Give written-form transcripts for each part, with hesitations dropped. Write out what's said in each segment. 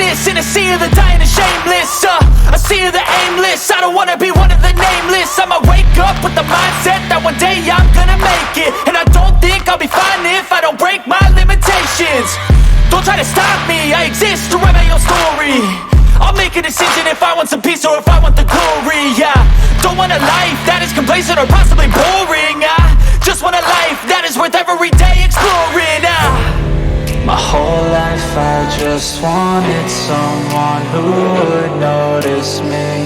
aimless in a sea of the dying and shameless. A sea of the aimless. I don't wanna be one of the nameless. I'ma wake up with the mindset that one day I'm gonna make it. And I don't think I'll be fine if I don't break my limitations. Don't try to stop me, I exist to write my own story. I'll make a decision if I want some peace or if I want the glory. Yeah, don't want a life that is complacent or possibly boring. I just want a life that is worth every day exploring. My whole life I just wanted someone who would notice me.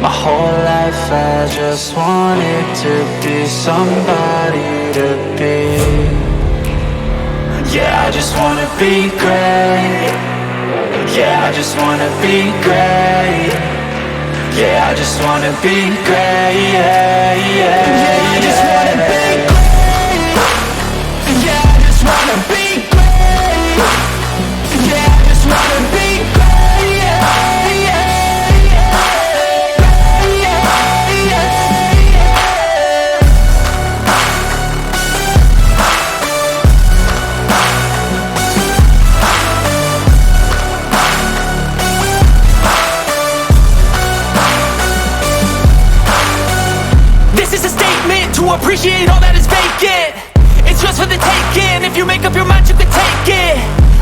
My whole life I just wanted to be somebody to be. Yeah, I just wanna be great. Yeah, I just wanna be great. Yeah, I just wanna be great. Yeah, I just wanna be great. Yeah, I just wanna be great. Yeah, I just wanna be great. To appreciate all that is vacant. It's just for the taking. If you make up your mind, you can take it.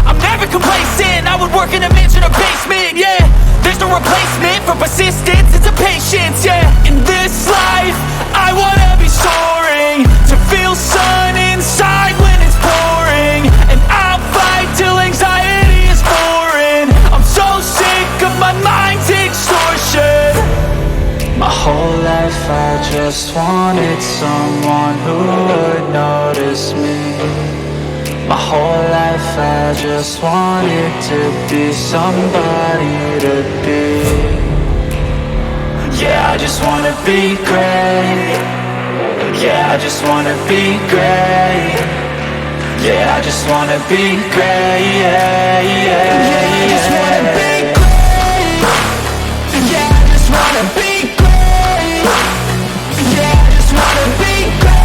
I'm never complacent. I would work in a mansion or basement. Yeah, there's no replacement for persistence. It's a patience. Yeah, in this life I wanna be soaring, to feel sun inside when it's pouring. And I'll fight till anxiety is foreign. I'm so sick of my mind's extortion. My whole life I just wanted someone who would notice me. My whole life I just wanted to be somebody to be. Yeah, I just wanna be great. Yeah, I just wanna be great. Yeah, I just wanna be great. Yeah, I just wanna be great. Yeah, I just wanna be great. Yeah, I just wanna be great.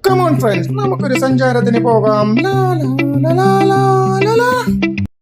Come on friends, നമുക്കൊരു സഞ്ചാരത്തിന് പോകാം. ലാ ലാ ലാ ലാ ലാ ലാ.